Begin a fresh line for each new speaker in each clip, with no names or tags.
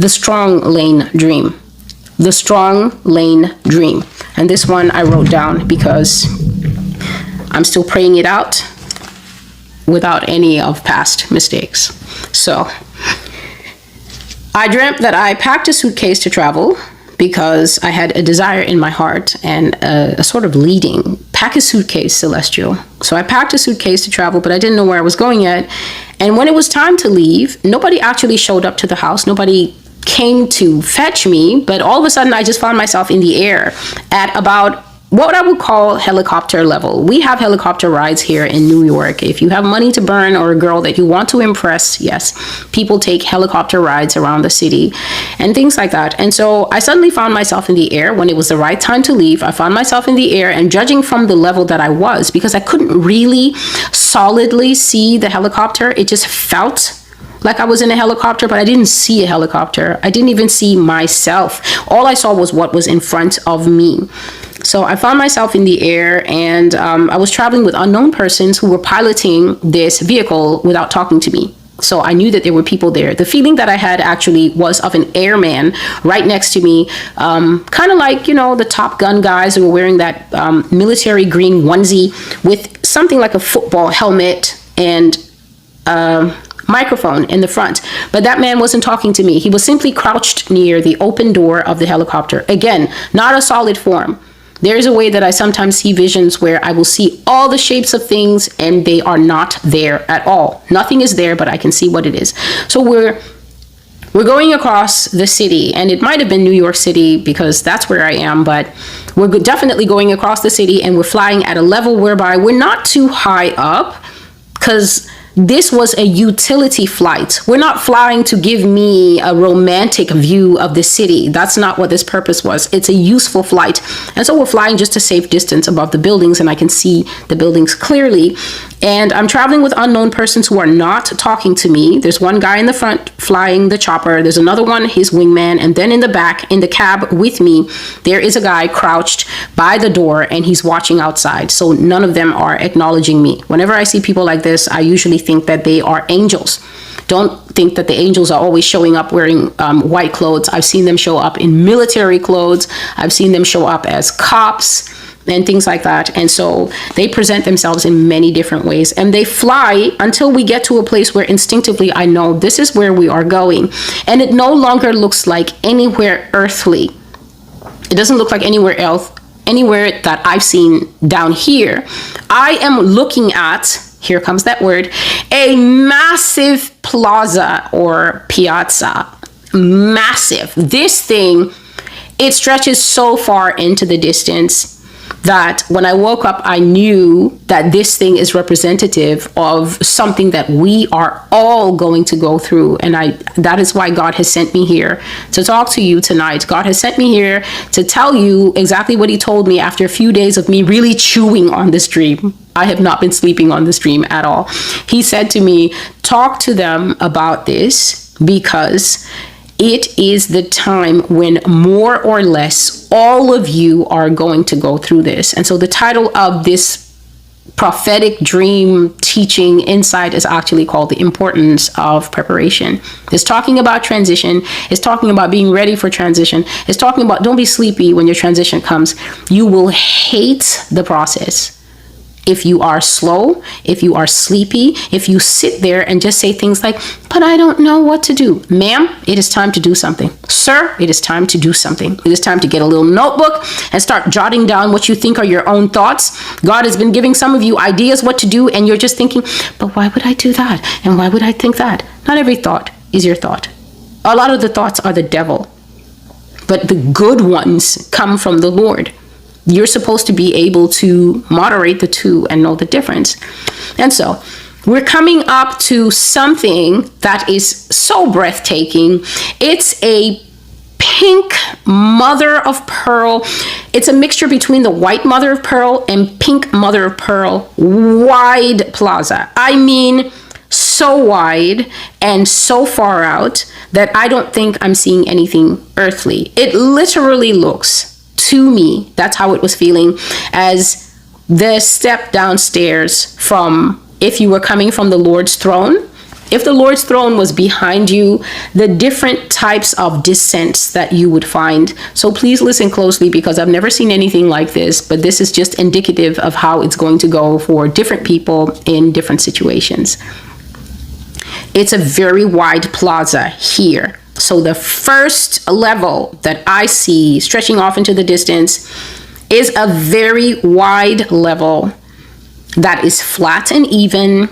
The strong lane dream. The strong lane dream. And this one I wrote down because I'm still praying it out without any of past mistakes. So I dreamt that I packed a suitcase to travel because I had a desire in my heart and a sort of leading. Pack a suitcase, Celestial. So I packed a suitcase to travel, but I didn't know where I was going yet. And when it was time to leave, nobody actually showed up to the house. Nobody came to fetch me, but all of a sudden I just found myself in the air at about what I would call helicopter level. We have helicopter rides here in New York. If you have money to burn or a girl that you want to impress, yes, people take helicopter rides around the city and things like that. And so I suddenly found myself in the air when it was the right time to leave. I found myself in the air, and judging from the level that I was, because I couldn't really solidly see the helicopter, it just felt like I was in a helicopter, but I didn't see a helicopter. I didn't even see myself. All I saw was what was in front of me. So I found myself in the air, and I was traveling with unknown persons who were piloting this vehicle without talking to me. So I knew that there were people there. The feeling that I had actually was of an airman right next to me, kind of like, you know, the Top Gun guys who were wearing that military green onesie with something like a football helmet and microphone in the front. But that man wasn't talking to me. He was simply crouched near the open door of the helicopter. Again, not a solid form. There is a way that I sometimes see visions where I will see all the shapes of things and they are not there at all. Nothing is there, but I can see what it is. So we're going across the city, and it might have been New York City because that's where I am, but we're definitely going across the city, and we're flying at a level whereby we're not too high up, because this was a utility flight. We're not flying to give me a romantic view of the city. That's not what this purpose was. It's a useful flight. And so we're flying just a safe distance above the buildings, and I can see the buildings clearly. And I'm traveling with unknown persons who are not talking to me. There's one guy in the front flying the chopper. There's another one, his wingman. And then in the back, in the cab with me, there is a guy crouched by the door, and he's watching outside. So none of them are acknowledging me. Whenever I see people like this, I usually think that they are angels. Don't think that the angels are always showing up wearing white clothes. I've seen them show up in military clothes. I've seen them show up as cops and things like that. And so they present themselves in many different ways, and they fly until we get to a place where instinctively I know this is where we are going. And it no longer looks like anywhere earthly. It doesn't look like anywhere else, anywhere that I've seen down here. I am looking at, here comes that word, a massive plaza or piazza. Massive. This thing, it stretches so far into the distance that when I woke up, I knew that this thing is representative of something that we are all going to go through. And that is why God has sent me here to talk to you tonight. God has sent me here to tell you exactly what he told me after a few days of me really chewing on this dream. I have not been sleeping on this dream at all. He said to me, talk to them about this, because it is the time when more or less all of you are going to go through this. And so the title of this prophetic dream teaching insight is actually called The Importance of Preparation. It's talking about transition. It's talking about being ready for transition. It's talking about don't be sleepy when your transition comes. You will hate the process if you are slow, if you are sleepy, if you sit there and just say things like, but I don't know what to do. Ma'am, it is time to do something. Sir, it is time to do something. It is time to get a little notebook and start jotting down what you think are your own thoughts. God has been giving some of you ideas what to do, and you're just thinking, but why would I do that? And why would I think that? Not every thought is your thought. A lot of the thoughts are the devil, but the good ones come from the Lord. You're supposed to be able to moderate the two and know the difference. And so we're coming up to something that is so breathtaking. It's a pink mother of pearl. It's a mixture between the white mother of pearl and pink mother of pearl wide plaza. I mean, so wide and so far out that I don't think I'm seeing anything earthly. It literally looks, to me, that's how it was feeling, as the step downstairs from, if you were coming from the Lord's throne, If the Lord's throne was behind you, the different types of descents that you would find. So please listen closely, because I've never seen anything like this, but this is just indicative of how it's going to go for different people in different situations. It's a very wide plaza here. So the first level that I see stretching off into the distance is a very wide level that is flat and even,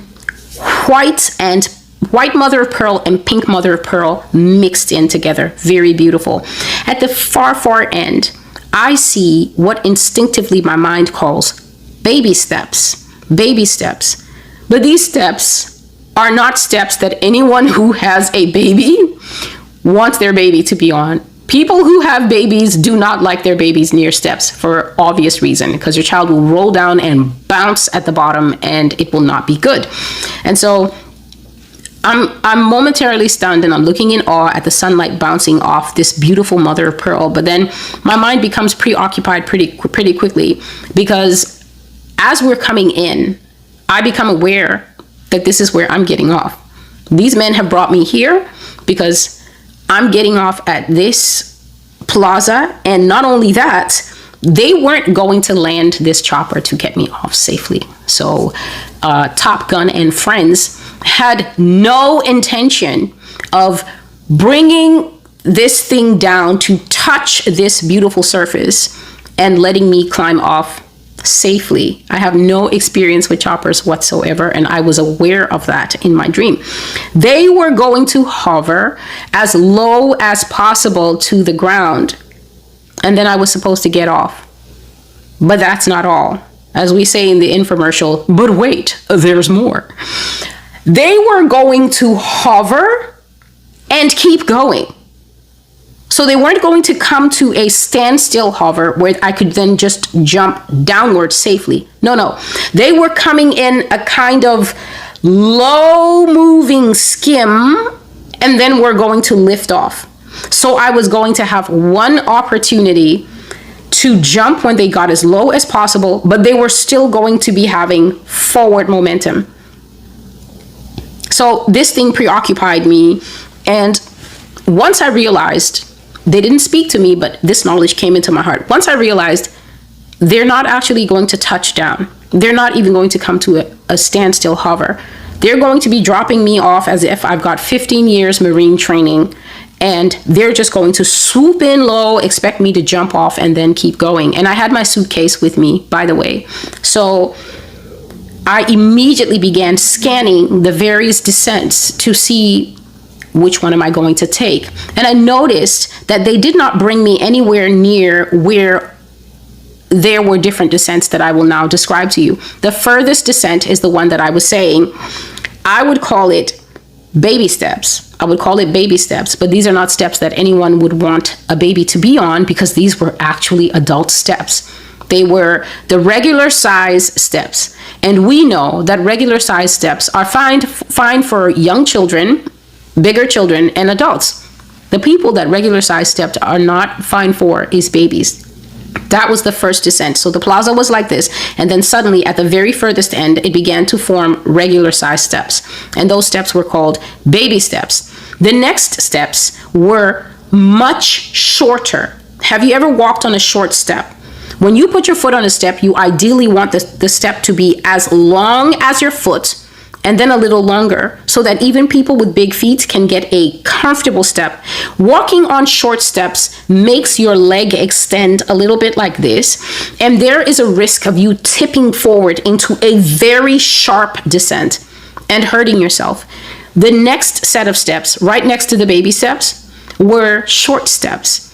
white mother of pearl and pink mother of pearl mixed in together. Very beautiful. At the far end, I see what instinctively my mind calls baby steps. Baby steps. But these steps are not steps that anyone who has a baby wants their baby to be on. People who have babies do not like their babies near steps for obvious reason, because your child will roll down and bounce at the bottom and it will not be good. And so I'm momentarily stunned, and I'm looking in awe at the sunlight bouncing off this beautiful mother of pearl. But then my mind becomes preoccupied pretty quickly, because as we're coming in, I become aware that this is where I'm getting off. These men have brought me here because I'm getting off at this plaza. And not only that, they weren't going to land this chopper to get me off safely. So Top Gun and friends had no intention of bringing this thing down to touch this beautiful surface and letting me climb off safely. I have no experience with choppers whatsoever, and I was aware of that in my dream. They were going to hover as low as possible to the ground, and then I was supposed to get off. But that's not all. As we say in the infomercial, but wait, there's more. They were going to hover and keep going. So they weren't going to come to a standstill hover where I could then just jump downward safely. No. They were coming in a kind of low moving skim, and then we're going to lift off. So I was going to have one opportunity to jump when they got as low as possible, but they were still going to be having forward momentum. So this thing preoccupied me, and once I realized, they didn't speak to me, but this knowledge came into my heart. Once I realized they're not actually going to touch down, they're not even going to come to a standstill hover. They're going to be dropping me off as if I've got 15 years Marine training, and they're just going to swoop in low, expect me to jump off, and then keep going. And I had my suitcase with me, by the way. So I immediately began scanning the various descents to see which one am I going to take. And I noticed that they did not bring me anywhere near where there were different descents that I will now describe to you. The furthest descent is the one that I was saying. I would call it baby steps. But these are not steps that anyone would want a baby to be on, because these were actually adult steps. They were the regular size steps. And we know that regular size steps are fine for young children, bigger children, and adults. The people that regular size steps are not fine for is babies. That was the first descent. So the plaza was like this, and then suddenly at the very furthest end, it began to form regular size steps, and those steps were called baby steps. The next steps were much shorter. Have you ever walked on a short step? When you put your foot on a step, you ideally want the step to be as long as your foot, and then a little longer, so that even people with big feet can get a comfortable step. Walking on short steps makes your leg extend a little bit like this, and there is a risk of you tipping forward into a very sharp descent and hurting yourself. The next set of steps, right next to the baby steps, were short steps,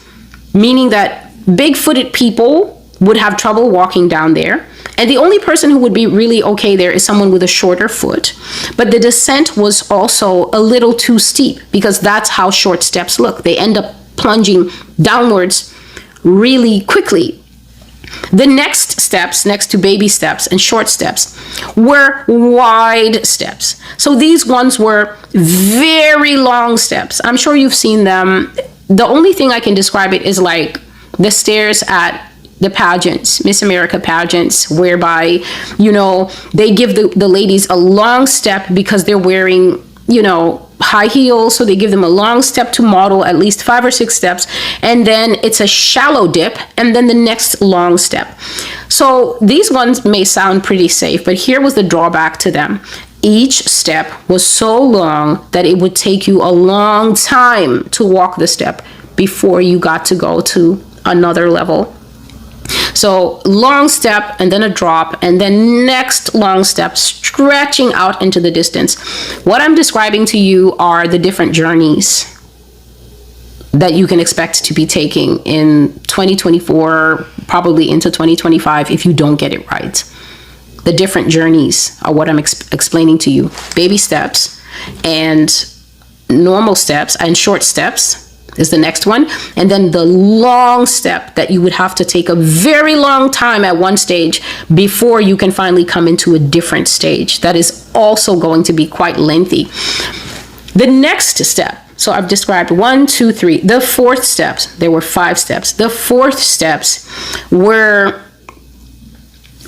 meaning that big-footed people would have trouble walking down there. And the only person who would be really okay there is someone with a shorter foot. But the descent was also a little too steep, because that's how short steps look. They end up plunging downwards really quickly. The next steps, next to baby steps and short steps, were wide steps. So these ones were very long steps. I'm sure you've seen them. The only thing I can describe it is like the stairs at the pageants, Miss America pageants, whereby, they give the ladies a long step because they're wearing high heels, so they give them a long step to model, at least 5 or 6 steps, and then it's a shallow dip, and then the next long step. So these ones may sound pretty safe, but here was the drawback to them. Each step was so long that it would take you a long time to walk the step before you got to go to another level. So long step, and then a drop, and then next long step, stretching out into the distance. What I'm describing to you are the different journeys that you can expect to be taking in 2024, probably into 2025, if you don't get it right. The different journeys are what I'm explaining to you. Baby steps and normal steps and short steps is the next one. And then the long step that you would have to take a very long time at one stage before you can finally come into a different stage. That is also going to be quite lengthy. The next step, so I've described 1, 2, 3. The fourth steps, there were 5 steps. The fourth steps were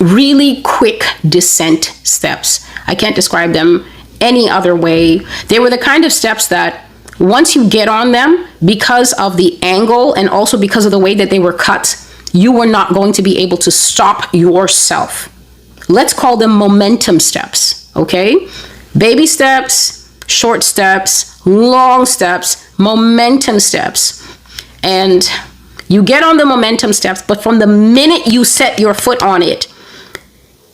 really quick descent steps. I can't describe them any other way. They were the kind of steps that once you get on them, because of the angle and also because of the way that they were cut, you were not going to be able to stop yourself. Let's call them momentum steps, okay? Baby steps, short steps, long steps, momentum steps. And you get on the momentum steps, but from the minute you set your foot on it,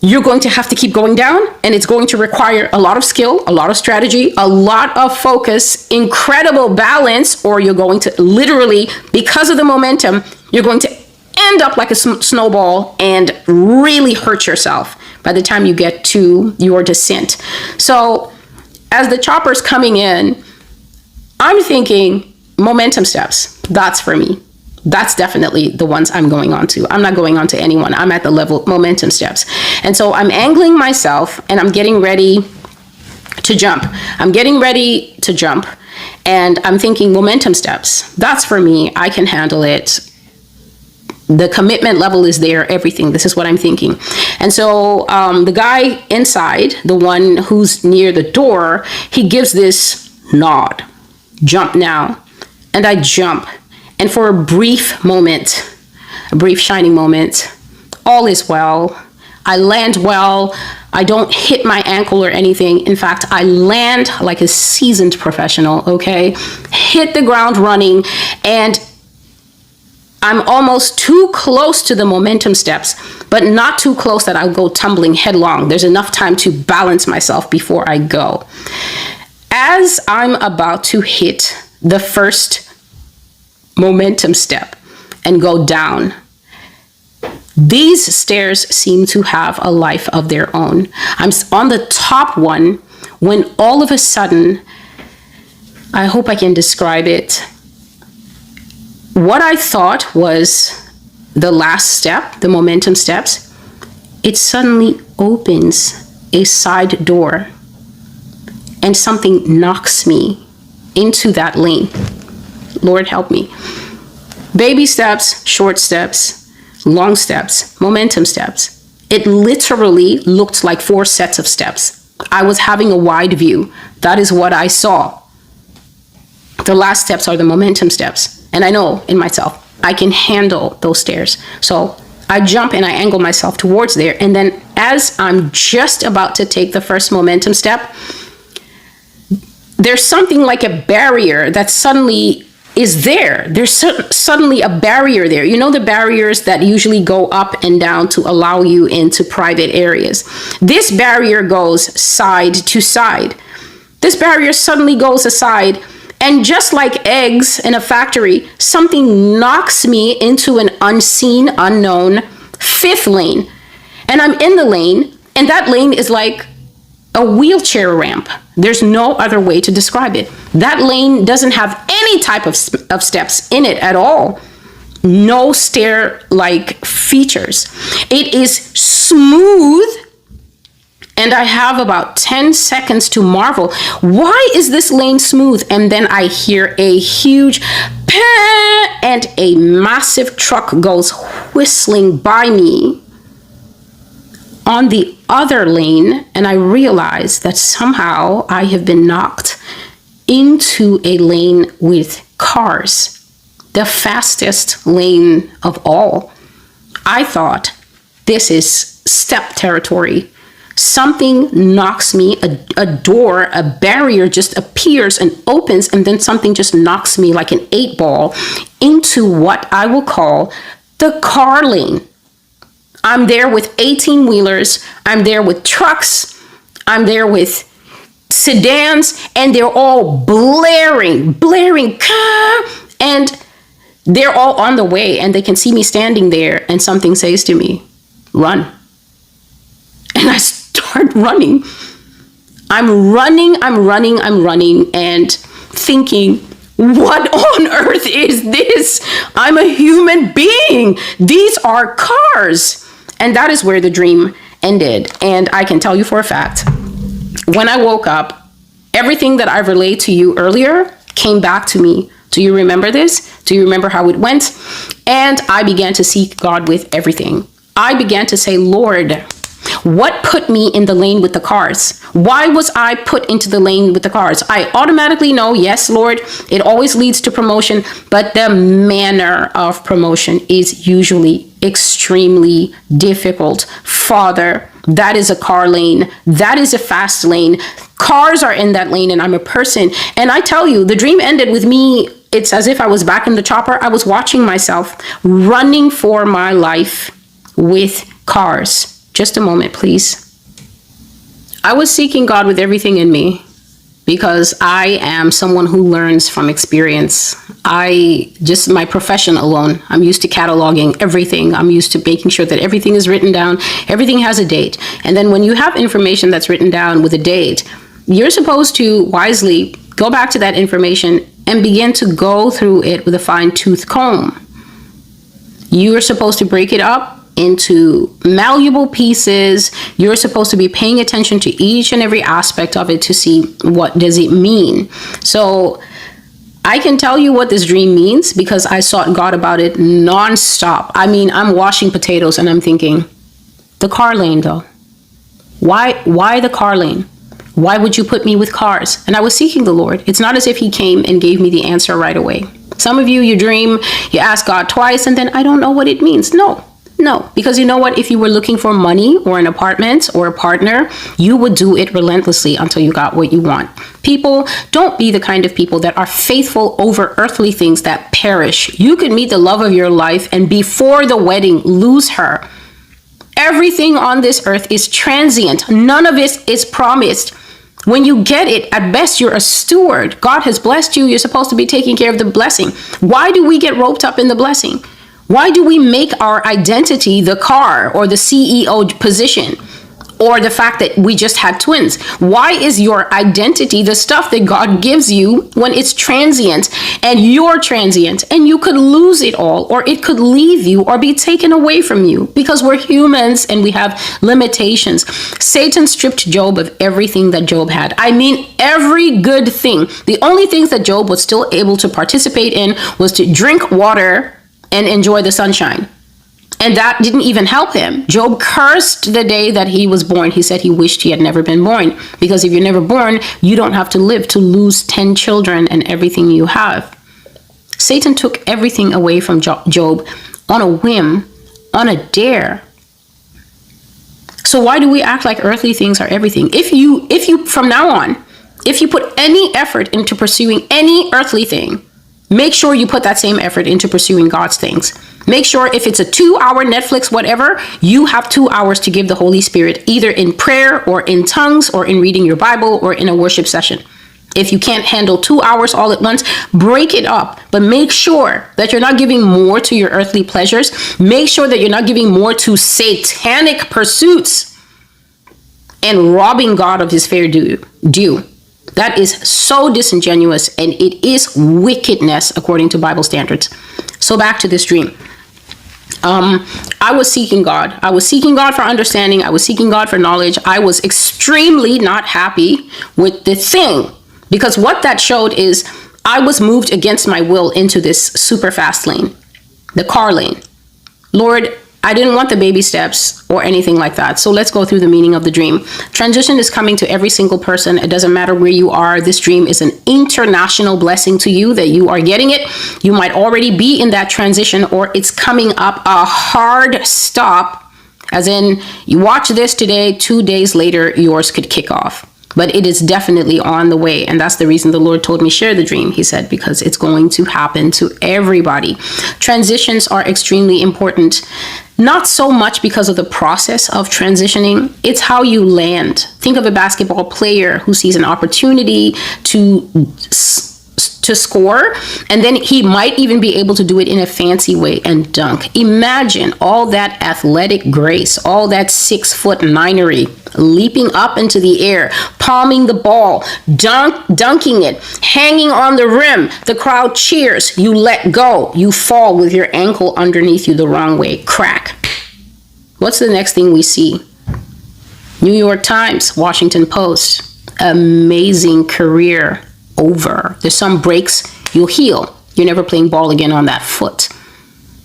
you're going to have to keep going down, and it's going to require a lot of skill, a lot of strategy, a lot of focus, incredible balance, or you're going to literally, because of the momentum, you're going to end up like a snowball and really hurt yourself by the time you get to your descent. So as the chopper's coming in, I'm thinking momentum steps. That's for me. That's definitely the ones I'm going on to. I'm not going on to anyone. I'm at the level momentum steps. And so I'm angling myself and I'm getting ready to jump. And I'm thinking momentum steps. That's for me. I can handle it. The commitment level is there, everything. This is what I'm thinking. And so the guy inside, the one who's near the door, he gives this nod. Jump now. And I jump. And for a brief moment, a brief shining moment, all is well. I land well. I don't hit my ankle or anything. In fact, I land like a seasoned professional, okay? Hit the ground running, and I'm almost too close to the momentum steps, but not too close that I'll go tumbling headlong. There's enough time to balance myself before I go. As I'm about to hit the first momentum step and go down, these stairs seem to have a life of their own. I'm on the top one when all of a sudden, I hope I can describe it. What I thought was the last step, the momentum steps, it suddenly opens a side door and something knocks me into that lane. Lord help me. Baby steps, short steps, long steps, momentum steps. It literally looked like 4 sets of steps. I was having a wide view. That is what I saw. The last steps are the momentum steps. And I know in myself, I can handle those stairs. So I jump and I angle myself towards there. And then as I'm just about to take the first momentum step, there's something like a barrier that suddenly is there. There's suddenly a barrier there. You know, the barriers that usually go up and down to allow you into private areas. This barrier goes side to side. This barrier suddenly goes aside, and just like eggs in a factory, something knocks me into an unseen, unknown 5th lane. And I'm in the lane, and that lane is like a wheelchair ramp. There's no other way to describe it. That lane doesn't have any type of steps in it at all. No stair-like features. It is smooth, and I have about 10 seconds to marvel. Why is this lane smooth? And then I hear a huge pah, and a massive truck goes whistling by me on the other lane, and I realize that somehow I have been knocked into a lane with cars, the fastest lane of all. I thought, this is step territory. Something knocks me, a door, a barrier just appears and opens, and then something just knocks me like an 8-ball into what I will call the car lane. I'm there with 18-wheelers, I'm there with trucks, I'm there with sedans, and they're all blaring, and they're all on the way, and they can see me standing there, and something says to me, run. And I start running. I'm running, and thinking, what on earth is this? I'm a human being. These are cars. And that is where the dream ended. And I can tell you for a fact, when I woke up, everything that I relayed to you earlier came back to me. Do you remember this? Do you remember how it went? And I began to seek God with everything. I began to say, Lord, what put me in the lane with the cars? Why was I put into the lane with the cars? I automatically know, yes, Lord, it always leads to promotion, but the manner of promotion is usually extremely difficult. Father, that is a car lane. That is a fast lane. Cars are in that lane, and I'm a person. And I tell you, the dream ended with me. It's as if I was back in the chopper. I was watching myself running for my life with cars. Just a moment, please. I was seeking God with everything in me because I am someone who learns from experience. My profession alone, I'm used to cataloging everything. I'm used to making sure that everything is written down. Everything has a date. And then when you have information that's written down with a date, you're supposed to wisely go back to that information and begin to go through it with a fine-tooth comb. You are supposed to break it up into malleable pieces. You're supposed to be paying attention to each and every aspect of it to see what does it mean. So I can tell you what this dream means because I sought God about it nonstop. I mean, I'm washing potatoes and I'm thinking, the car lane though. Why the car lane? Why would you put me with cars? And I was seeking the Lord. It's not as if he came and gave me the answer right away. Some of you, you dream, you ask God twice, and then I don't know what it means. No, because you know what? If you were looking for money or an apartment or a partner, you would do it relentlessly until you got what you want. People, don't be the kind of people that are faithful over earthly things that perish. You could meet the love of your life and before the wedding, lose her. Everything on this earth is transient. None of it is promised. When you get it, at best, you're a steward. God has blessed you. You're supposed to be taking care of the blessing. Why do we get roped up in the blessing? Why do we make our identity the car or the CEO position or the fact that we just had twins? Why is your identity the stuff that God gives you when it's transient and you're transient and you could lose it all or it could leave you or be taken away from you because we're humans and we have limitations. Satan stripped Job of everything that Job had. I mean, every good thing. The only things that Job was still able to participate in was to drink water and enjoy the sunshine. And that didn't even help him. Job cursed the day that he was born. He said he wished he had never been born. Because if you're never born, you don't have to live to lose 10 children and everything you have. Satan took everything away from Job on a whim, on a dare. So why do we act like earthly things are everything? If you from now on, if you put any effort into pursuing any earthly thing, make sure you put that same effort into pursuing God's things. Make sure if it's a 2-hour Netflix, whatever, you have 2 hours to give the Holy Spirit, either in prayer or in tongues or in reading your Bible or in a worship session. If you can't handle 2 hours all at once, break it up. But make sure that you're not giving more to your earthly pleasures. Make sure that you're not giving more to satanic pursuits and robbing God of his fair due. That is so disingenuous and it is wickedness according to Bible standards. So back to this dream. I was seeking God. I was seeking God for understanding. I was seeking God for knowledge. I was extremely not happy with the thing because what that showed is I was moved against my will into this super fast lane, the car lane. Lord, I didn't want the baby steps or anything like that. So let's go through the meaning of the dream. Transition is coming to every single person. It doesn't matter where you are. This dream is an international blessing to you that you are getting it. You might already be in that transition, or it's coming up a hard stop, as in you watch this today, 2 days later, yours could kick off. But it is definitely on the way. And that's the reason the Lord told me share the dream. He said, because it's going to happen to everybody. Transitions are extremely important. Not so much because of the process of transitioning. It's how you land. Think of a basketball player who sees an opportunity to score, and then he might even be able to do it in a fancy way and dunk. Imagine all that athletic grace, all that 6'9"ery, leaping up into the air, palming the ball, dunking it, hanging on the rim. The crowd cheers. You let go. You fall with your ankle underneath you the wrong way. Crack. What's the next thing we see? New York Times, Washington Post. Amazing career over. There's some breaks, you'll heal. You're never playing ball again on that foot.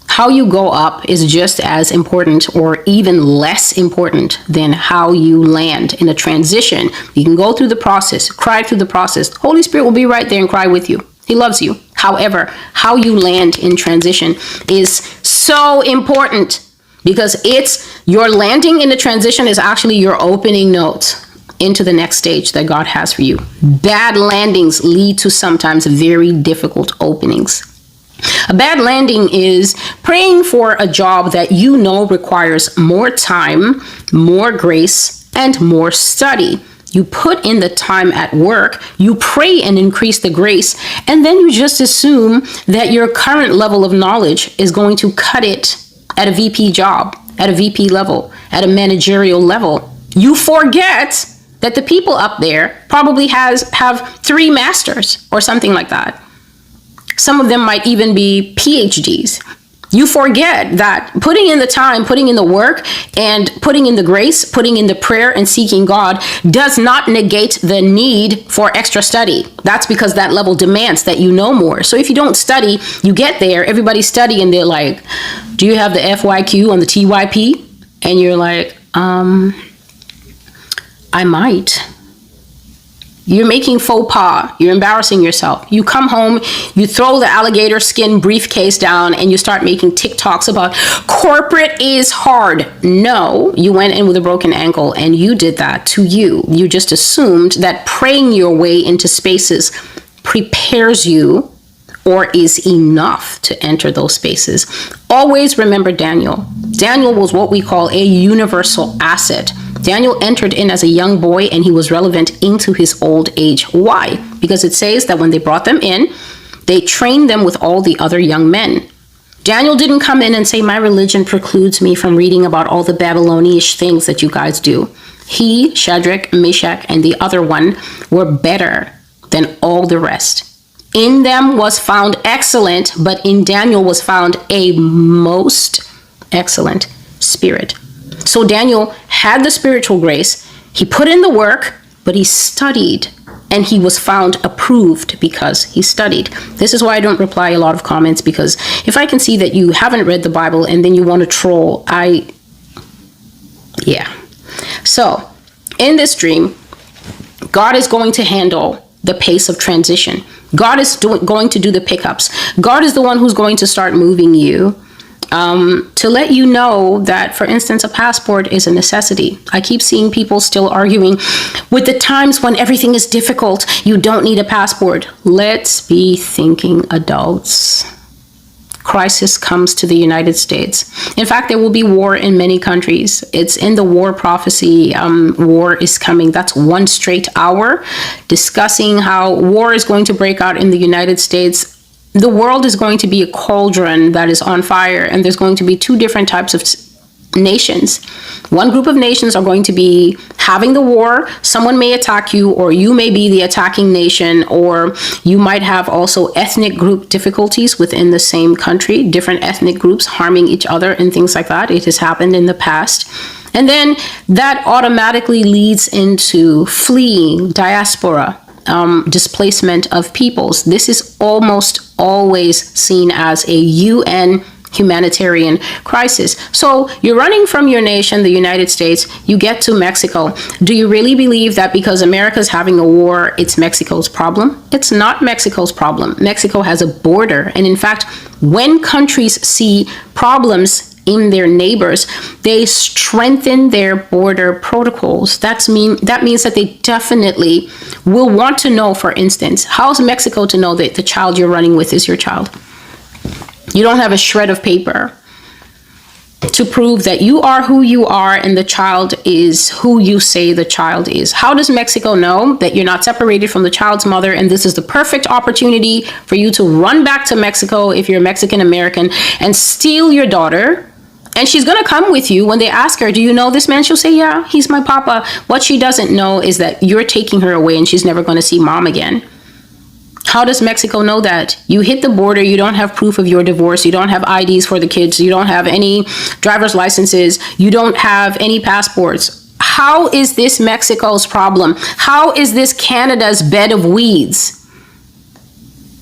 How you go up is just as important, or even less important, than how you land in a transition. You can go through the process, cry through the process. The Holy Spirit will be right there and cry with you. He loves you. However, how you land in transition is so important, because it's your landing in the transition is actually your opening note into the next stage that God has for you. Bad landings lead to sometimes very difficult openings. A bad landing is praying for a job that you know requires more time, more grace, and more study. You put in the time at work, you pray and increase the grace, and then you just assume that your current level of knowledge is going to cut it at a VP job, at a VP level, at a managerial level. You forget that the people up there probably have 3 masters or something like that. Some of them might even be PhDs. You forget that putting in the time, putting in the work, and putting in the grace, putting in the prayer and seeking God does not negate the need for extra study. That's because that level demands that you know more. So if you don't study, you get there, everybody's studying, they're like, do you have the FYQ on the TYP? And you're like, I might. You're making faux pas. You're embarrassing yourself. You come home, you throw the alligator skin briefcase down, and you start making TikToks about corporate is hard. No, you went in with a broken ankle, and you did that to you. You just assumed that praying your way into spaces prepares you or is enough to enter those spaces. Always remember Daniel. Daniel was what we call a universal asset. Daniel entered in as a young boy, and he was relevant into his old age. Why? Because it says that when they brought them in, they trained them with all the other young men. Daniel didn't come in and say, my religion precludes me from reading about all the Babylonish things that you guys do. He, Shadrach, Meshach, and the other one were better than all the rest. In them was found excellent, but in Daniel was found a most excellent spirit. So Daniel had the spiritual grace. He put in the work, but he studied, and he was found approved because he studied. This is why I don't reply a lot of comments, because if I can see that you haven't read the Bible and then you want to troll, So in this dream, God is going to handle the pace of transition. God is going to do the pickups. God is the one who's going to start moving you to let you know that, for instance, a passport is a necessity. I keep seeing people still arguing with the times when everything is difficult. You don't need a passport. Let's be thinking adults. Crisis comes to the United States. In fact, there will be war in many countries. It's in the war prophecy. War is coming. That's 1 straight hour discussing how war is going to break out in the United States. The world is going to be a cauldron that is on fire, and there's going to be 2 different types of nations. One group of nations are going to be having the war. Someone may attack you, or you may be the attacking nation, or you might have also ethnic group difficulties within the same country, different ethnic groups harming each other and things like that. It has happened in the past. And then that automatically leads into fleeing, diaspora, displacement of peoples. This is almost always seen as a UN humanitarian crisis. So you're running from your nation, the United States, you get to Mexico. Do you really believe that because America's having a war, it's Mexico's problem? It's not Mexico's problem. Mexico has a border. And in fact, when countries see problems in their neighbors, they strengthen their border protocols. That means that they definitely will want to know, for instance, how's Mexico to know that the child you're running with is your child? You don't have a shred of paper to prove that you are who you are and the child is who you say the child is. How does Mexico know that you're not separated from the child's mother, and this is the perfect opportunity for you to run back to Mexico if you're Mexican American and steal your daughter? And she's going to come with you. When they ask her, do you know this man? She'll say, yeah, he's my papa. What she doesn't know is that you're taking her away and she's never going to see mom again. How does Mexico know that? You hit the border, you don't have proof of your divorce, you don't have IDs for the kids, you don't have any driver's licenses, you don't have any passports. How is this Mexico's problem? How is this Canada's bed of weeds?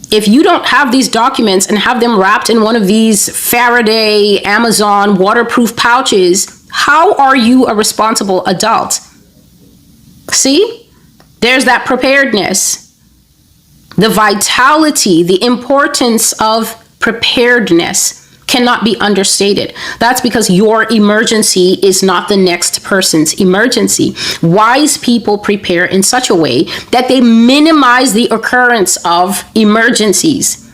If you don't have these documents and have them wrapped in one of these Faraday, Amazon waterproof pouches, how are you a responsible adult? See? There's that preparedness. The vitality, the importance of preparedness cannot be understated. That's because your emergency is not the next person's emergency. Wise people prepare in such a way that they minimize the occurrence of emergencies.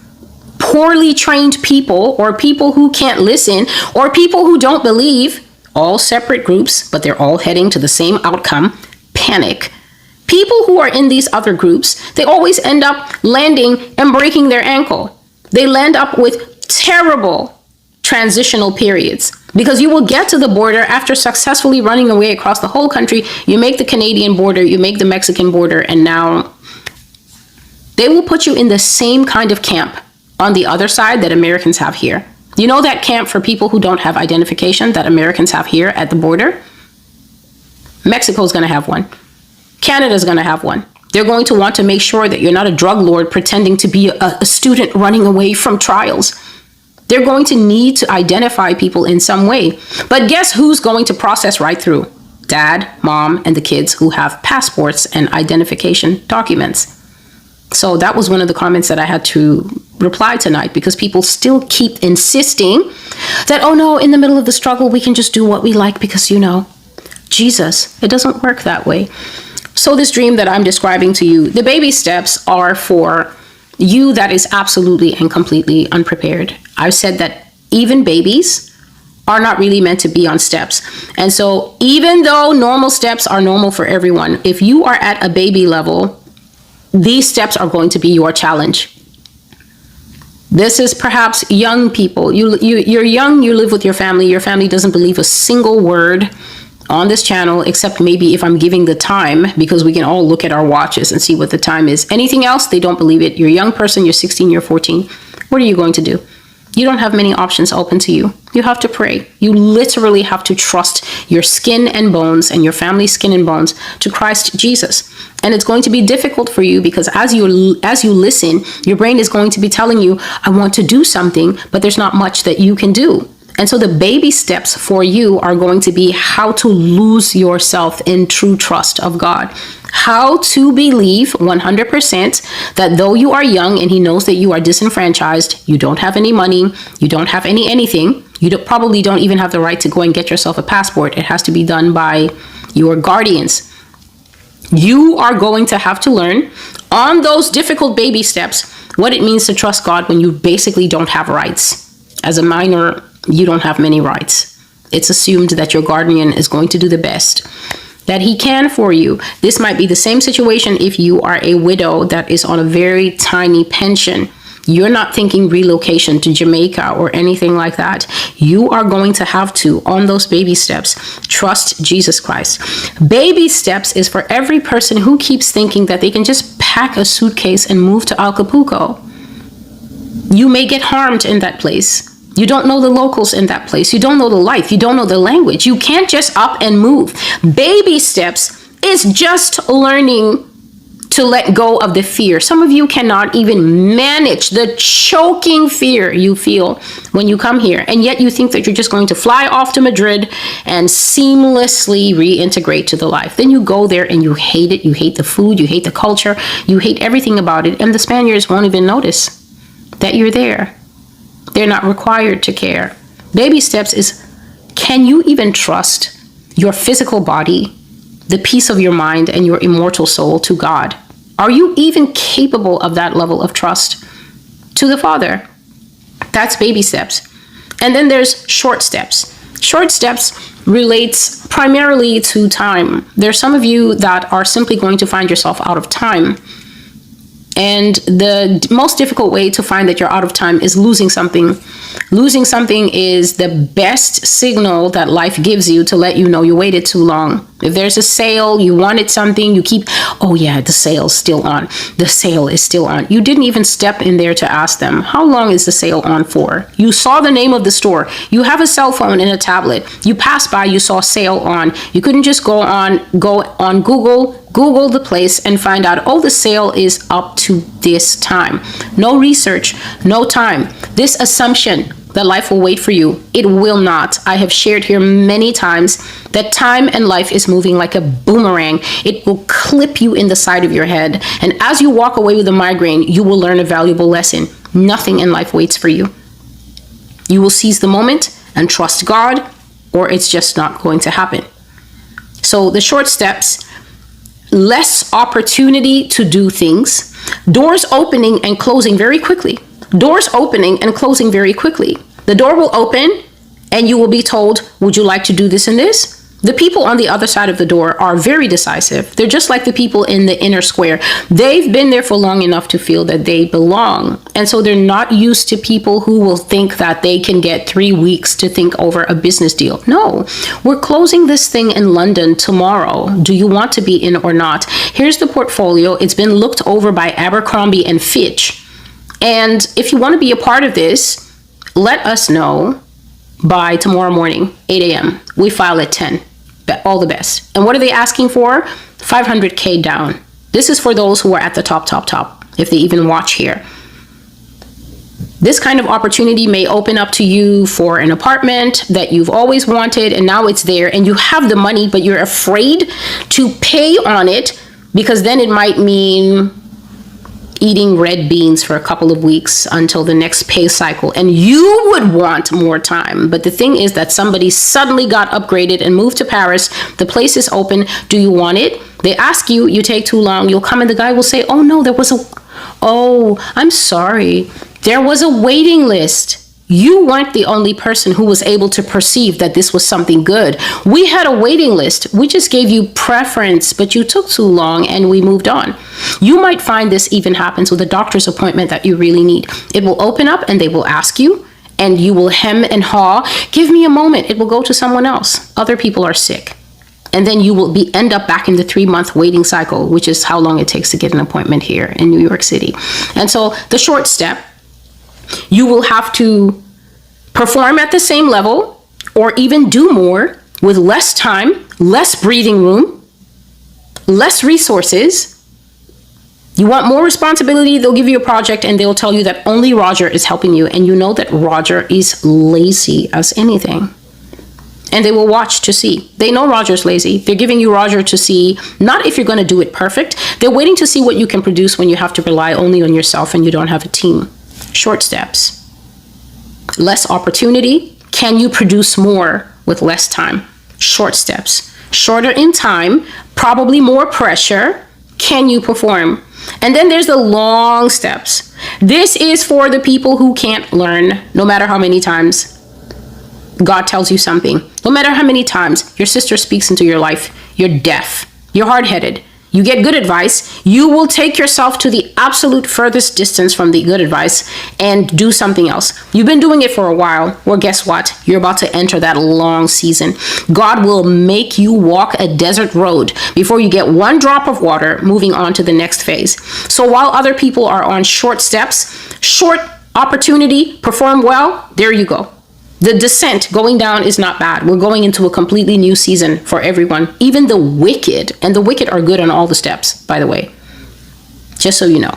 Poorly trained people, or people who can't listen, or people who don't believe, all separate groups, but they're all heading to the same outcome, panic. People who are in these other groups, they always end up landing and breaking their ankle. They land up with terrible transitional periods, because you will get to the border after successfully running away across the whole country. You make the Canadian border, you make the Mexican border, and now they will put you in the same kind of camp on the other side that Americans have here. You know that camp for people who don't have identification that Americans have here at the border? Mexico's going to have one. Canada's going to have one. They're going to want to make sure that you're not a drug lord pretending to be a student running away from trials. They're going to need to identify people in some way. But guess who's going to process right through? Dad, mom, and the kids who have passports and identification documents. So that was one of the comments that I had to reply tonight, because people still keep insisting that, oh no, in the middle of the struggle, we can just do what we like because, Jesus, it doesn't work that way. So this dream that I'm describing to you, the baby steps are for you that is absolutely and completely unprepared. I've said that even babies are not really meant to be on steps. And so even though normal steps are normal for everyone, if you are at a baby level, these steps are going to be your challenge. This is perhaps young people. You're young, you live with your family doesn't believe a single word on this channel, except maybe if I'm giving the time, because we can all look at our watches and see what the time is. Anything else, they don't believe it. You're a young person, you're 16, you're 14. What are you going to do? You don't have many options open to you. You have to pray. You literally have to trust your skin and bones and your family's skin and bones to Christ Jesus. And it's going to be difficult for you, because as you listen, your brain is going to be telling you, I want to do something, but there's not much that you can do. And so the baby steps for you are going to be how to lose yourself in true trust of God. How to believe 100% that though you are young and he knows that you are disenfranchised, you don't have any money, you don't have anything, probably don't even have the right to go and get yourself a passport. It has to be done by your guardians. You are going to have to learn on those difficult baby steps what it means to trust God when you basically don't have rights. As a minor, you don't have many rights. It's assumed that your guardian is going to do the best that he can for you. This might be the same situation if you are a widow that is on a very tiny pension. You're not thinking relocation to Jamaica or anything like that. You are going to have to, on those baby steps, trust Jesus Christ. Baby steps is for every person who keeps thinking that they can just pack a suitcase and move to Acapulco. You may get harmed in that place. You don't know the locals in that place. You don't know the life. You don't know the language. You can't just up and move. Baby steps is just learning to let go of the fear. Some of you cannot even manage the choking fear you feel when you come here. And yet you think that you're just going to fly off to Madrid and seamlessly reintegrate to the life. Then you go there and you hate it. You hate the food. You hate the culture. You hate everything about it. And the Spaniards won't even notice that you're there. They're not required to care. Baby steps is, can you even trust your physical body, the peace of your mind, and your immortal soul to God? Are you even capable of that level of trust to the Father? That's baby steps. And then there's short steps. Short steps relates primarily to time. There's some of you that are simply going to find yourself out of time. And the most difficult way to find that you're out of time is losing something. Losing something is the best signal that life gives you to let you know you waited too long. If there's a sale, you wanted something, you keep, oh yeah, the sale's still on. The sale is still on. You didn't even step in there to ask them, how long is the sale on for? You saw the name of the store. You have a cell phone and a tablet. You passed by, you saw sale on. You couldn't just go on Google the place and find out, oh, the sale is up to this time. No research, no time. This assumption that life will wait for you, it will not. I have shared here many times that time and life is moving like a boomerang. It will clip you in the side of your head. And as you walk away with a migraine, you will learn a valuable lesson. Nothing in life waits for you. You will seize the moment and trust God, or it's just not going to happen. So the short steps: less opportunity to do things, doors opening and closing very quickly. Doors opening and closing very quickly. The door will open and you will be told, would you like to do this and this? The people on the other side of the door are very decisive. They're just like the people in the inner square. They've been there for long enough to feel that they belong. And so they're not used to people who will think that they can get 3 weeks to think over a business deal. No, we're closing this thing in London tomorrow. Do you want to be in or not? Here's the portfolio. It's been looked over by Abercrombie and Fitch. And if you want to be a part of this, let us know by tomorrow morning, 8 a.m. We file at 10. All the best. And what are they asking for? 500K down. This is for those who are at the top, if they even watch here. This kind of opportunity may open up to you for an apartment that you've always wanted, and now it's there, and you have the money, but you're afraid to pay on it because then it might mean eating red beans for a couple of weeks until the next pay cycle, and you would want more time. But the thing is that somebody suddenly got upgraded and moved to Paris. The place is open. Do you want it? They ask you, you take too long, you'll come and the guy will say, I'm sorry, there was a waiting list. You weren't the only person who was able to perceive that this was something good. We had a waiting list. We just gave you preference, but you took too long and we moved on. You might find this even happens with a doctor's appointment that you really need. It will open up and they will ask you, and you will hem and haw. Give me a moment. It will go to someone else. Other people are sick. And then you will end up back in the 3-month waiting cycle, which is how long it takes to get an appointment here in New York City. And so the short step, you will have to perform at the same level or even do more with less time, less breathing room, less resources. You want more responsibility, they'll give you a project and they'll tell you that only Roger is helping you. And you know that Roger is lazy as anything. And they will watch to see. They know Roger's lazy. They're giving you Roger to see, not if you're going to do it perfect. They're waiting to see what you can produce when you have to rely only on yourself and you don't have a team. Short steps. Less opportunity. Can you produce more with less time? Short steps. Shorter in time, probably more pressure. Can you perform? And then there's the long steps. This is for the people who can't learn, no matter how many times God tells you something. No matter how many times your sister speaks into your life, you're deaf, you're hard-headed. You get good advice, you will take yourself to the absolute furthest distance from the good advice and do something else. You've been doing it for a while. Well, guess what? You're about to enter that long season. God will make you walk a desert road before you get one drop of water, moving on to the next phase. So while other people are on short steps, short opportunity, perform well, there you go. The descent going down is not bad. We're going into a completely new season for everyone, even the wicked. And the wicked are good on all the steps, by the way. Just so you know.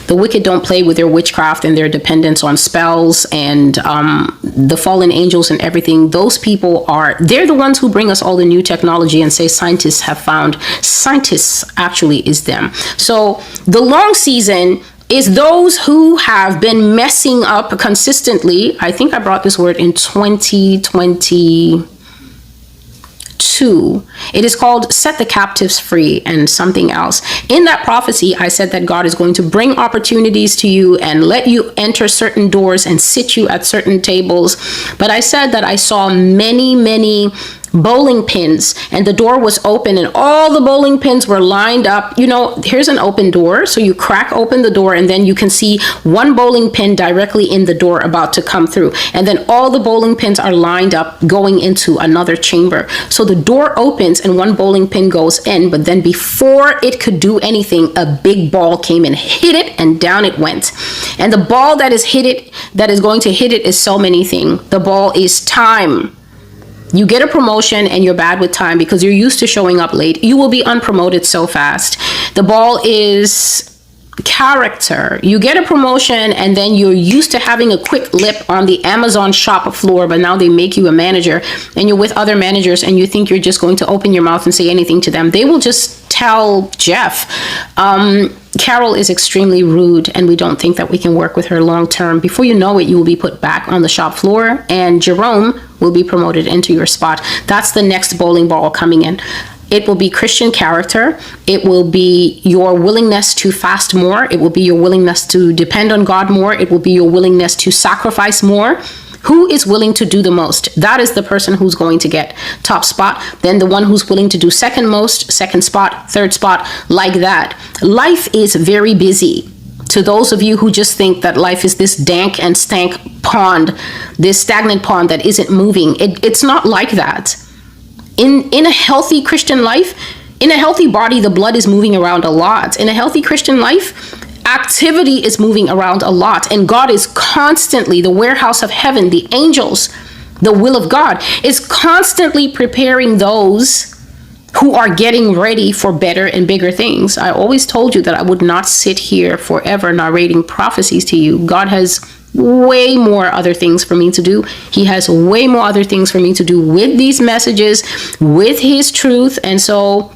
The wicked don't play with their witchcraft and their dependence on spells and the fallen angels and everything. Those people they're the ones who bring us all the new technology and say scientists have found. Scientists actually is them. So the long season is those who have been messing up consistently. I think I brought this word in 2022. It is called Set the Captives Free and something else. In that prophecy, I said that God is going to bring opportunities to you and let you enter certain doors and sit you at certain tables. But I said that I saw many bowling pins, and the door was open and all the bowling pins were lined up. Here's an open door, so you crack open the door and then you can see one bowling pin directly in the door about to come through, and then all the bowling pins are lined up going into another chamber. So the door opens and one bowling pin goes in, but then before it could do anything, a big ball came and hit it, and down it went. And the ball that is going to hit it is so many things. The ball is time. You get a promotion and you're bad with time because you're used to showing up late. You will be unpromoted so fast. The ball is character. You get a promotion and then you're used to having a quick lip on the Amazon shop floor, but now they make you a manager and you're with other managers and you think you're just going to open your mouth and say anything to them. They will just tell Jeff, Carol is extremely rude and we don't think that we can work with her long term. Before you know it, you will be put back on the shop floor and Jerome will be promoted into your spot. That's the next bowling ball coming in. It will be Christian character. It will be your willingness to fast more. It will be your willingness to depend on God more. It will be your willingness to sacrifice more. Who is willing to do the most? That is the person who's going to get top spot. Then the one who's willing to do second most, second spot, third spot, like that. Life is very busy. To those of you who just think that life is this dank and stank pond, this stagnant pond that isn't moving, it's not like that. In a healthy Christian life, in a healthy body, the blood is moving around a lot. In a healthy Christian life, activity is moving around a lot. And God is constantly, the warehouse of heaven, the angels, the will of God, is constantly preparing those who are getting ready for better and bigger things. I always told you that I would not sit here forever narrating prophecies to you. God has way more other things for me to do. He has way more other things for me to do with these messages, with his truth. And so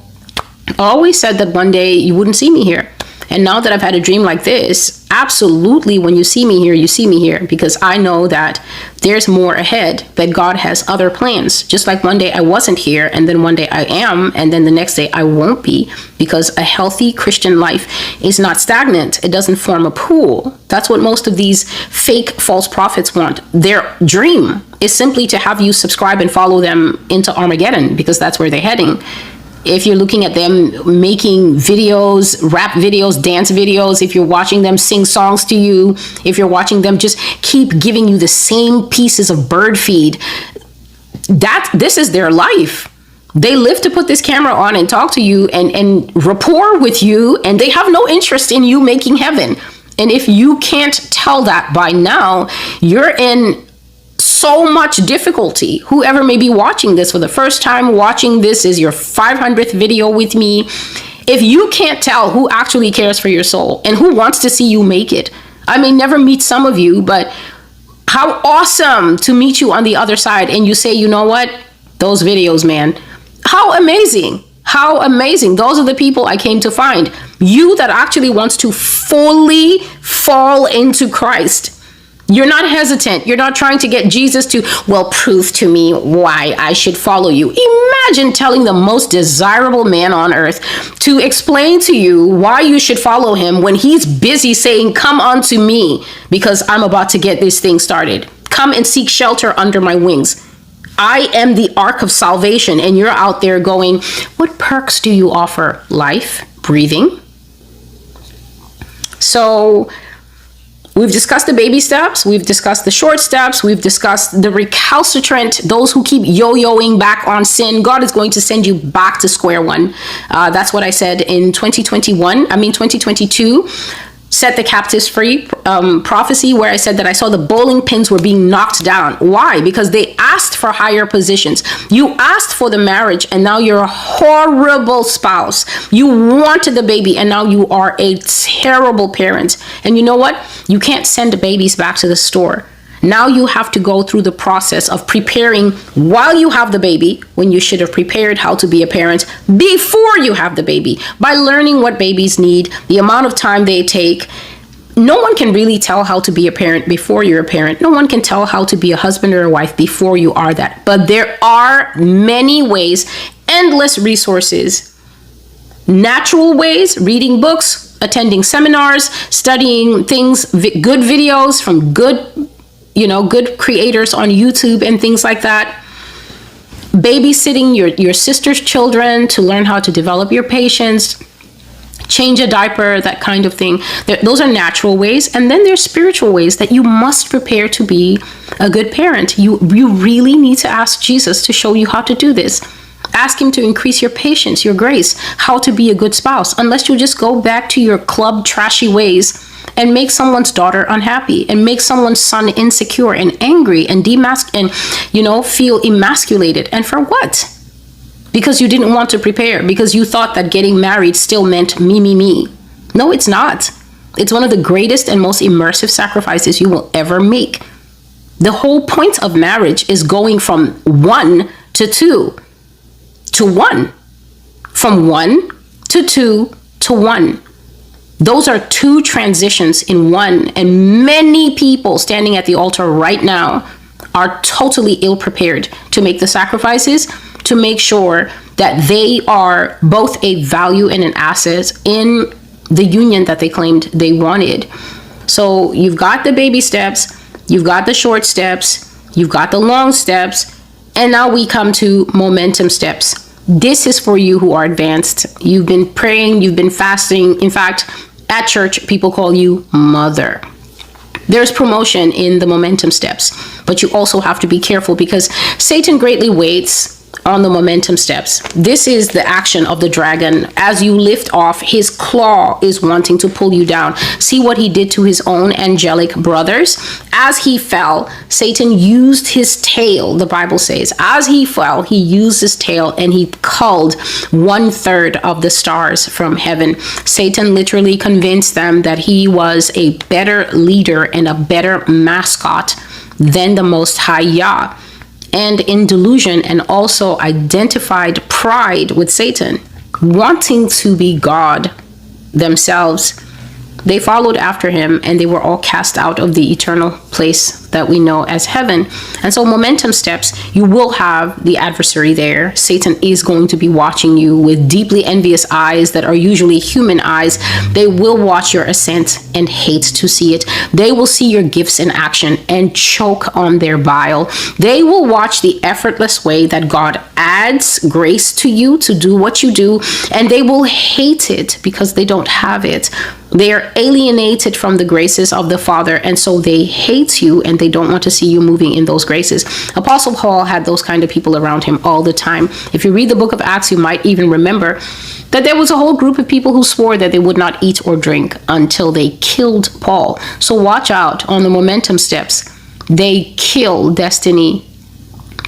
I always said that one day you wouldn't see me here. And now that I've had a dream like this, absolutely, when you see me here, you see me here, because I know that there's more ahead, that God has other plans. Just like one day I wasn't here, and then one day I am, and then the next day I won't be, because a healthy Christian life is not stagnant. It doesn't form a pool. That's what most of these fake false prophets want. Their dream is simply to have you subscribe and follow them into Armageddon, because that's where they're heading. If you're looking at them making videos, rap videos, dance videos, if you're watching them sing songs to you, if you're watching them just keep giving you the same pieces of bird feed, this is their life. They live to put this camera on and talk to you and rapport with you, and they have no interest in you making heaven. And if you can't tell that by now, you're in so much difficulty. Whoever may be watching this for the first time, watching this is your 500th video with me. If you can't tell who actually cares for your soul and who wants to see you make it, I may never meet some of you, but how awesome to meet you on the other side and you say, you know what, those videos, man, how amazing. How amazing. Those are the people I came to find. You that actually wants to fully fall into Christ. You're not hesitant. You're not trying to get Jesus to, well, prove to me why I should follow you. Imagine telling the most desirable man on earth to explain to you why you should follow him when he's busy saying, come unto me because I'm about to get this thing started. Come and seek shelter under my wings. I am the ark of salvation, and you're out there going, what perks do you offer? Life, breathing. So we've discussed the baby steps. We've discussed the short steps. We've discussed the recalcitrant, those who keep yo-yoing back on sin. God is going to send you back to square one. That's what I said in 2022. Set the Captives Free prophecy, where I said that I saw the bowling pins were being knocked down. Why? Because they asked for higher positions. You asked for the marriage, and now you're a horrible spouse. You wanted the baby, and now you are a terrible parent. And you know what? You can't send the babies back to the store. Now you have to go through the process of preparing while you have the baby, when you should have prepared how to be a parent before you have the baby, by learning what babies need, the amount of time they take. No one can really tell how to be a parent before you're a parent. No one can tell how to be a husband or a wife before you are that. But there are many ways, endless resources, natural ways, reading books, attending seminars, studying things, good videos from good creators on YouTube and things like that. Babysitting your sister's children to learn how to develop your patience, change a diaper, that kind of thing. Those are natural ways. And then there's spiritual ways that you must prepare to be a good parent. You really need to ask Jesus to show you how to do this. Ask him to increase your patience, your grace, how to be a good spouse, unless you just go back to your club trashy ways and make someone's daughter unhappy and make someone's son insecure and angry and feel emasculated. And for what? Because you didn't want to prepare, because you thought that getting married still meant me. No, it's not. It's one of the greatest and most immersive sacrifices you will ever make. The whole point of marriage is going from 1 to 2 to 1, from 1 to 2 to 1. Those are 2 transitions in one. And many people standing at the altar right now are totally ill prepared to make the sacrifices, to make sure that they are both a value and an asset in the union that they claimed they wanted. So you've got the baby steps, you've got the short steps, you've got the long steps, and now we come to momentum steps. This is for you who are advanced. You've been praying, you've been fasting. In fact, at church, people call you mother. There's promotion in the momentum steps, but you also have to be careful, because Satan greatly waits on the momentum steps. This is the action of the dragon. As you lift off, his claw is wanting to pull you down. See what he did to his own angelic brothers. As he fell, Satan used his tail, the Bible says. As he fell, he used his tail and he culled 1/3 of the stars from heaven. Satan literally convinced them that he was a better leader and a better mascot than the Most High Yah. And in delusion, and also identified pride with Satan, wanting to be God themselves, they followed after him, and they were all cast out of the eternal place that we know as heaven. And so momentum steps, you will have the adversary there. Satan is going to be watching you with deeply envious eyes that are usually human eyes. They will watch your ascent and hate to see it. They will see your gifts in action and choke on their bile. They will watch the effortless way that God adds grace to you to do what you do, and they will hate it because they don't have it. They are alienated from the graces of the Father, and so they hate you, and they don't want to see you moving in those graces. Apostle Paul had those kind of people around him all the time. If you read the book of Acts, you might even remember that there was a whole group of people who swore that they would not eat or drink until they killed Paul. So watch out on the momentum steps. They kill destiny.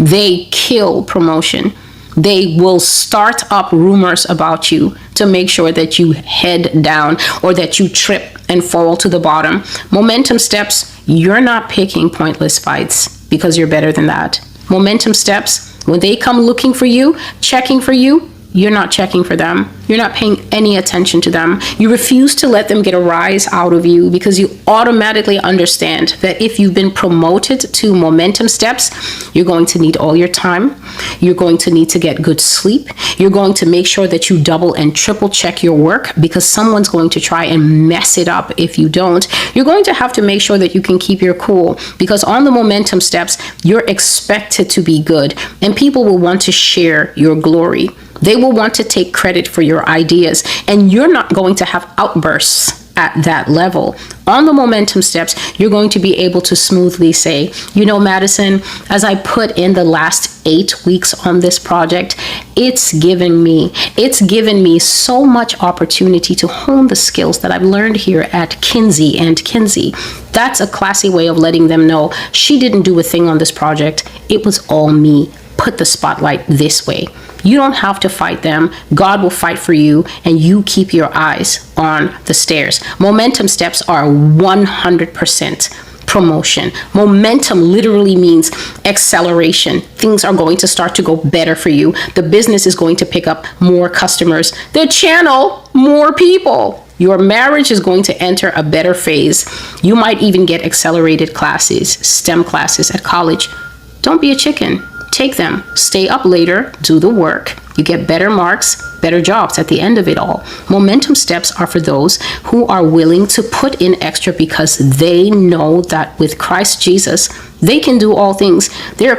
They kill promotion. They will start up rumors about you to make sure that you head down or that you trip and fall to the bottom. Momentum steps, you're not picking pointless fights because you're better than that. Momentum steps, when they come looking for you, checking for you, you're not checking for them. You're not paying any attention to them. You refuse to let them get a rise out of you because you automatically understand that if you've been promoted to momentum steps, you're going to need all your time. You're going to need to get good sleep. You're going to make sure that you double and triple check your work because someone's going to try and mess it up if you don't. You're going to have to make sure that you can keep your cool because on the momentum steps, you're expected to be good and people will want to share your glory. They will want to take credit for your ideas, and you're not going to have outbursts at that level. On the momentum steps, you're going to be able to smoothly say, you know, Madison, as I put in the last 8 weeks on this project, it's given me so much opportunity to hone the skills that I've learned here at Kinsey and Kinsey. That's a classy way of letting them know she didn't do a thing on this project. It was all me. Put the spotlight this way. You don't have to fight them. God will fight for you, and you keep your eyes on the stairs. Momentum steps are 100% promotion. Momentum literally means acceleration. Things are going to start to go better for you. The business is going to pick up more customers. The channel, more people. Your marriage is going to enter a better phase. You might even get accelerated classes, STEM classes at college. Don't be a chicken. Take them, stay up later, do the work. You get better marks, better jobs at the end of it all. Momentum steps are for those who are willing to put in extra because they know that with Christ Jesus, they can do all things. They're